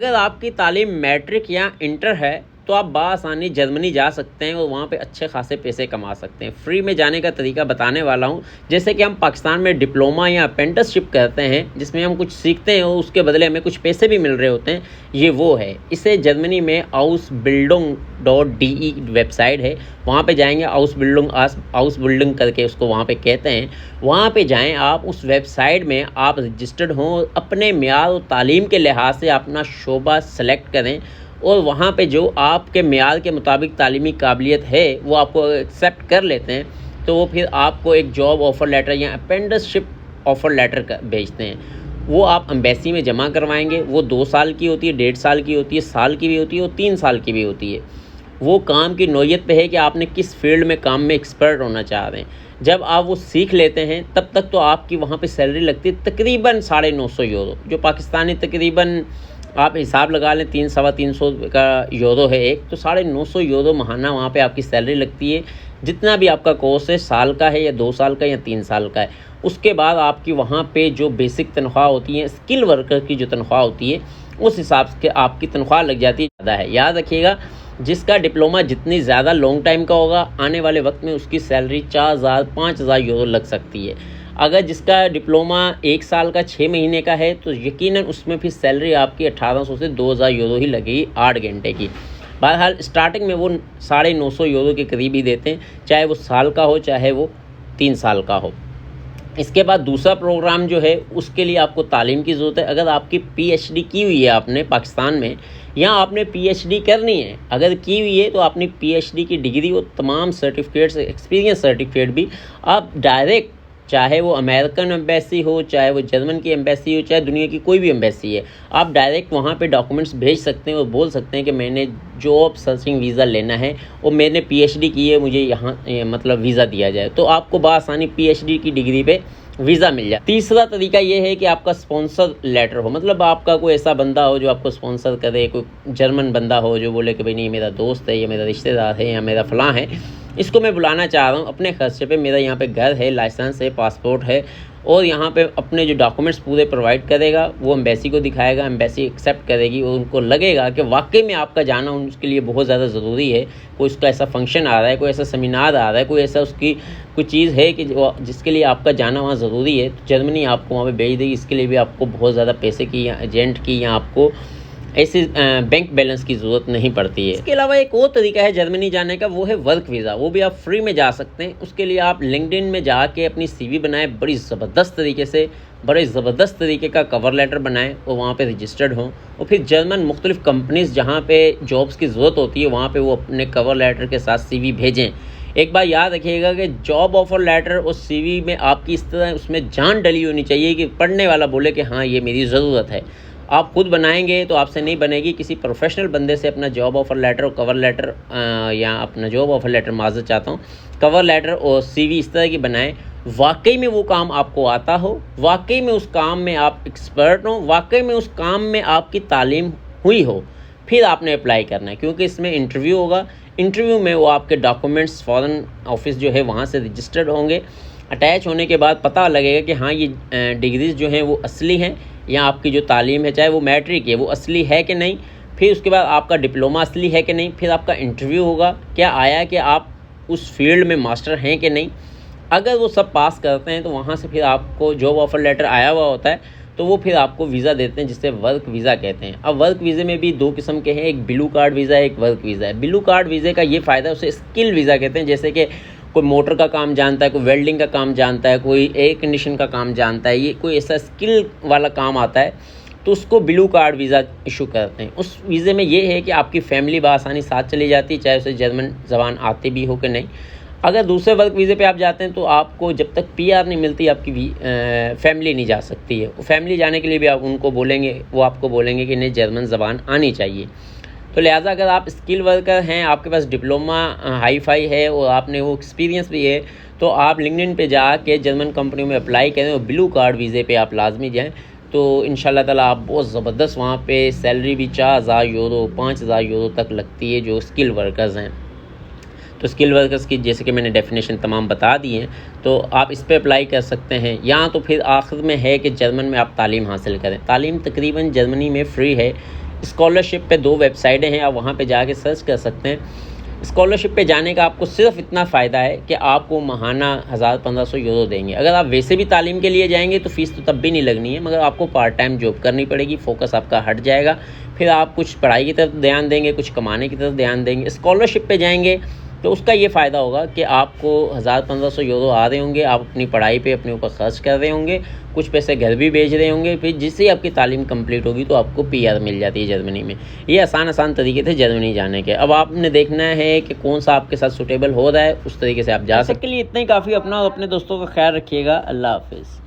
اگر آپ کی تعلیم میٹرک یا انٹر ہے تو آپ بآسانی جرمنی جا سکتے ہیں اور وہاں پہ اچھے خاصے پیسے کما سکتے ہیں۔ فری میں جانے کا طریقہ بتانے والا ہوں۔ جیسے کہ ہم پاکستان میں ڈپلوما یا اپرینٹسشپ کرتے ہیں جس میں ہم کچھ سیکھتے ہیں اور اس کے بدلے ہمیں کچھ پیسے بھی مل رہے ہوتے ہیں، یہ وہ ہے۔ اسے جرمنی میں Ausbildung.de ویب سائٹ ہے، وہاں پہ جائیں گے، Ausbildung کر کے اس کو وہاں پہ کہتے ہیں، وہاں پہ جائیں آپ۔ اس ویب سائٹ میں آپ رجسٹرڈ ہوں، اپنے معیار و تعلیم کے لحاظ سے اپنا شعبہ سلیکٹ کریں اور وہاں پہ جو آپ کے معیار کے مطابق تعلیمی قابلیت ہے وہ آپ کو ایکسیپٹ کر لیتے ہیں، تو وہ پھر آپ کو ایک جاب آفر لیٹر یا اپرینٹسشپ آفر لیٹر بھیجتے ہیں۔ وہ آپ امبیسی میں جمع کروائیں گے۔ وہ 2 سال کی ہوتی ہے، 1.5 سال کی ہوتی ہے، سال کی بھی ہوتی ہے اور 3 سال کی بھی ہوتی ہے۔ وہ کام کی نوعیت پہ ہے کہ آپ نے کس فیلڈ میں کام میں ایکسپرٹ ہونا چاہ رہے ہیں۔ جب آپ وہ سیکھ لیتے ہیں تب تک تو آپ کی وہاں پہ سیلری لگتی ہے تقریباً 950 یورو، جو پاکستانی تقریباً آپ حساب لگا لیں 300-350 کا یورو ہے ایک، تو 950 یورو ماہانہ وہاں پہ آپ کی سیلری لگتی ہے۔ جتنا بھی آپ کا کورس ہے، سال کا ہے یا 2 سال کا یا 3 سال کا ہے، اس کے بعد آپ کی وہاں پہ جو بیسک تنخواہ ہوتی ہے، اسکل ورکر کی جو تنخواہ ہوتی ہے، اس حساب سے آپ کی تنخواہ لگ جاتی ہے زیادہ ہے۔ یاد رکھیے گا، جس کا ڈپلوما جتنی زیادہ لانگ ٹائم کا ہوگا، آنے والے وقت میں اس کی سیلری 4,000-5,000 یورو لگ سکتی ہے۔ اگر جس کا ڈپلوما 1 سال کا 6 مہینے کا ہے تو یقیناً اس میں پھر سیلری آپ کی 1,800 سے 2,000 یورو ہی لگے گی 8 گھنٹے کی۔ بہرحال اسٹارٹنگ میں وہ 950 یورو کے قریب ہی دیتے ہیں، چاہے وہ سال کا ہو چاہے وہ 3 سال کا ہو۔ اس کے بعد دوسرا پروگرام جو ہے اس کے لیے آپ کو تعلیم کی ضرورت ہے۔ اگر آپ کی پی ایچ ڈی کی ہوئی ہے آپ نے پاکستان میں، یا آپ نے پی ایچ ڈی کرنی ہے، اگر کی ہوئی ہے تو اپنی پی ایچ ڈی کی ڈگری اور تمام سرٹیفکیٹس، ایکسپیرینس سرٹیفکیٹ بھی آپ ڈائریکٹ، چاہے وہ امریکن ایمبیسی ہو، چاہے وہ جرمن کی ایمبیسی ہو، چاہے دنیا کی کوئی بھی ایمبیسی ہے، آپ ڈائریکٹ وہاں پہ ڈاکومنٹس بھیج سکتے ہیں اور بول سکتے ہیں کہ میں نے جاب سرچنگ ویزا لینا ہے اور میں نے پی ایچ ڈی کی ہے، مجھے یہاں مطلب ویزا دیا جائے، تو آپ کو بآسانی پی ایچ ڈی کی ڈگری پہ ویزا مل جائے۔ تیسرا طریقہ یہ ہے کہ آپ کا اسپانسر لیٹر ہو، مطلب آپ کا کوئی ایسا بندہ ہو جو آپ کو اسپانسر کرے، کوئی جرمن بندہ ہو جو بولے کہ بھئی نہیں میرا دوست ہے یا میرا رشتہ دار ہے یا میرا فلاں ہے، اس کو میں بلانا چاہ رہا ہوں اپنے خرچے پہ، میرا یہاں پہ گھر ہے، لائسنس ہے، پاسپورٹ ہے، اور یہاں پہ اپنے جو ڈاکومنٹس پورے پرووائڈ کرے گا، وہ ایمبیسی کو دکھائے گا، ایمبیسی ایکسیپٹ کرے گی اور ان کو لگے گا کہ واقعی میں آپ کا جانا اس کے لیے بہت زیادہ ضروری ہے، کوئی اس کا ایسا فنکشن آ رہا ہے، کوئی ایسا سیمینار آ رہا ہے، کوئی ایسا اس کی کوئی چیز ہے کہ جس کے لیے آپ کا جانا وہاں ضروری ہے، تو جرمنی آپ کو وہاں پہ بھیج دے گی۔ اس کے لیے بھی آپ کو بہت زیادہ پیسے کی یا ایجنٹ کی یا آپ کو ایسے بینک بیلنس کی ضرورت نہیں پڑتی ہے۔ اس کے علاوہ ایک اور طریقہ ہے جرمنی جانے کا، وہ ہے ورک ویزا، وہ بھی آپ فری میں جا سکتے ہیں۔ اس کے لیے آپ لنکڈ ان میں جا کے اپنی سی وی بنائیں، بڑی زبردست طریقے کا کور لیٹر بنائیں اور وہاں پہ رجسٹرڈ ہوں، اور پھر جرمن مختلف کمپنیز جہاں پہ جابس کی ضرورت ہوتی ہے وہاں پہ وہ اپنے کور لیٹر کے ساتھ سی وی بھیجیں۔ ایک بار یاد رکھیے گا کہ جاب آفر لیٹر اور سی وی میں آپ کی اس طرح اس میں جان ڈلی ہونی چاہیے کہ پڑھنے والا بولے کہ ہاں یہ میری ضرورت ہے۔ آپ خود بنائیں گے تو آپ سے نہیں بنے گی، کسی پروفیشنل بندے سے اپنا جاب آفر لیٹر اور کور لیٹر یا اپنا جاب آفر لیٹر، معذرت چاہتا ہوں، کور لیٹر اور سی وی اس طرح کی بنائیں، واقعی میں وہ کام آپ کو آتا ہو، واقعی میں اس کام میں آپ ایکسپرٹ ہوں، واقعی میں اس کام میں آپ کی تعلیم ہوئی ہو، پھر آپ نے اپلائی کرنا ہے، کیونکہ اس میں انٹرویو ہوگا۔ انٹرویو میں وہ آپ کے ڈاکومنٹس فورن آفس جو ہے وہاں سے رجسٹرڈ ہوں گے، اٹیچ ہونے کے بعد پتہ لگے گا کہ ہاں یہ ڈگریز جو ہیں وہ اصلی ہیں، یا آپ کی جو تعلیم ہے چاہے وہ میٹرک ہے وہ اصلی ہے کہ نہیں، پھر اس کے بعد آپ کا ڈپلوما اصلی ہے کہ نہیں، پھر آپ کا انٹرویو ہوگا، کیا آیا کہ آپ اس فیلڈ میں ماسٹر ہیں کہ نہیں۔ اگر وہ سب پاس کرتے ہیں تو وہاں سے پھر آپ کو جاب آفر لیٹر آیا ہوا ہوتا ہے، تو وہ پھر آپ کو ویزا دیتے ہیں جسے ورک ویزا کہتے ہیں۔ اب ورک ویزے میں بھی 2 قسم کے ہیں، ایک بلو کارڈ ویزا ہے، ایک ورک ویزا ہے۔ بلو کارڈ ویزے کا یہ فائدہ ہے، اسے اسکل ویزا کہتے ہیں، جیسے کہ کوئی موٹر کا کام جانتا ہے، کوئی ویلڈنگ کا کام جانتا ہے، کوئی ایئر کنڈیشن کا کام جانتا ہے، یہ کوئی ایسا اسکل والا کام آتا ہے تو اس کو بلو کارڈ ویزا ایشو کرتے ہیں۔ اس ویزے میں یہ ہے کہ آپ کی فیملی بآسانی ساتھ چلی جاتی ہے، چاہے اسے جرمن زبان آتی بھی ہو کہ نہیں۔ اگر دوسرے ورک ویزے پہ آپ جاتے ہیں تو آپ کو جب تک پی آر نہیں ملتی آپ کی فیملی نہیں جا سکتی ہے۔ فیملی جانے کے لیے بھی آپ ان کو بولیں گے، وہ آپ کو بولیں گے کہ انہیں جرمن زبان آنی چاہیے۔ تو لہٰذا اگر آپ اسکل ورکر ہیں، آپ کے پاس ڈپلوما ہائی فائی ہے اور آپ نے وہ ایکسپیرینس بھی ہے، تو آپ لنکڈ ان پہ جا کے جرمن کمپنیوں میں اپلائی کریں اور بلو کارڈ ویزے پہ آپ لازمی جائیں، تو انشاءاللہ تعالیٰ آپ بہت زبردست وہاں پہ سیلری بھی 4,000 یورو 5,000 یورو تک لگتی ہے جو اسکل ورکرز ہیں۔ تو اسکل ورکرز کی جیسے کہ میں نے ڈیفینیشن تمام بتا دی ہیں، تو آپ اس پہ اپلائی کر سکتے ہیں۔ یہاں تو پھر آخر میں ہے کہ جرمن میں آپ تعلیم حاصل کریں۔ تعلیم تقریباً جرمنی میں فری ہے، اسکالرشپ پہ 2 ویب سائٹیں ہیں، آپ وہاں پہ جا کے سرچ کر سکتے ہیں۔ اسکالرشپ پہ جانے کا آپ کو صرف اتنا فائدہ ہے کہ آپ کو ماہانہ 1500 یورو دیں گے۔ اگر آپ ویسے بھی تعلیم کے لیے جائیں گے تو فیس تو تب بھی نہیں لگنی ہے، مگر آپ کو پارٹ ٹائم جاب کرنی پڑے گی، فوکس آپ کا ہٹ جائے گا، پھر آپ کچھ پڑھائی کی طرف دھیان دیں گے، کچھ کمانے کی طرف دھیان دیں گے۔ اسکالرشپ پہ جائیں گے تو اس کا یہ فائدہ ہوگا کہ آپ کو 1500 یورو آ رہے ہوں گے، آپ اپنی پڑھائی پہ اپنے اوپر خرچ کر رہے ہوں گے، کچھ پیسے گھر بھی بھیج رہے ہوں گے، پھر جس سے آپ کی تعلیم کمپلیٹ ہوگی تو آپ کو پی آر مل جاتی ہے جرمنی میں۔ یہ آسان طریقے تھے جرمنی جانے کے۔ اب آپ نے دیکھنا ہے کہ کون سا آپ کے ساتھ سوٹیبل ہو رہا ہے، اس طریقے سے آپ جا سکتے ہیں۔ کے لیے اتنا ہی کافی، اپنا اور اپنے دوستوں کا خیال رکھیے گا۔ اللہ حافظ۔